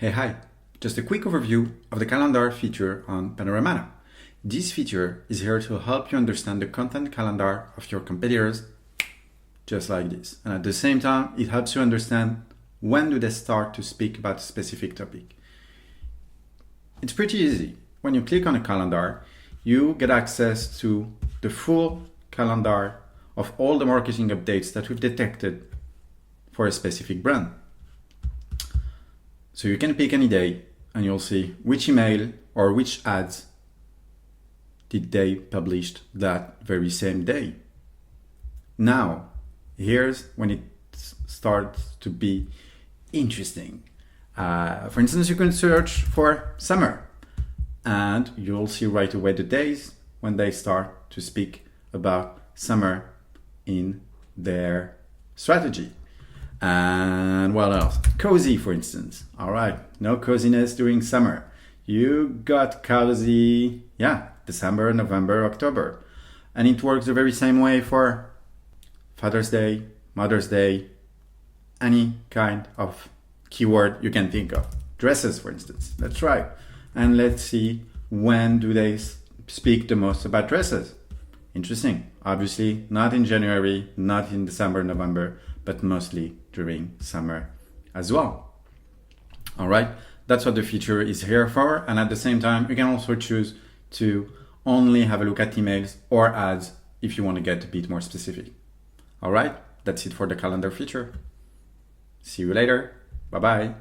Hi. Just a quick overview of the calendar feature on Panoramata. This feature is here to help you understand the content calendar of your competitors, just like this. And at the same time, it helps you understand when do they start to speak about a specific topic. It's pretty easy. When you click on a calendar, you get access to the full calendar of all the marketing updates that we've detected for a specific brand. So you can pick any day and you'll see which email or which ads did they publish that very same day. Now, here's when it starts to be interesting. For instance, you can search for summer and you'll see right away the days when they start to speak about summer in their strategy. And what else? Cozy, for instance. All right, no coziness during summer. You got cozy, December, November, October. And it works the very same way for Father's Day, Mother's Day, any kind of keyword you can think of. Dresses, for instance. Let's try. And let's see when do they speak the most about dresses. Interesting. Obviously, not in January, not in December, November, but mostly during summer as well. All right, that's what the feature is here for. And at the same time, you can also choose to only have a look at emails or ads if you want to get a bit more specific. All right, that's it for the calendar feature. See you later. Bye-bye.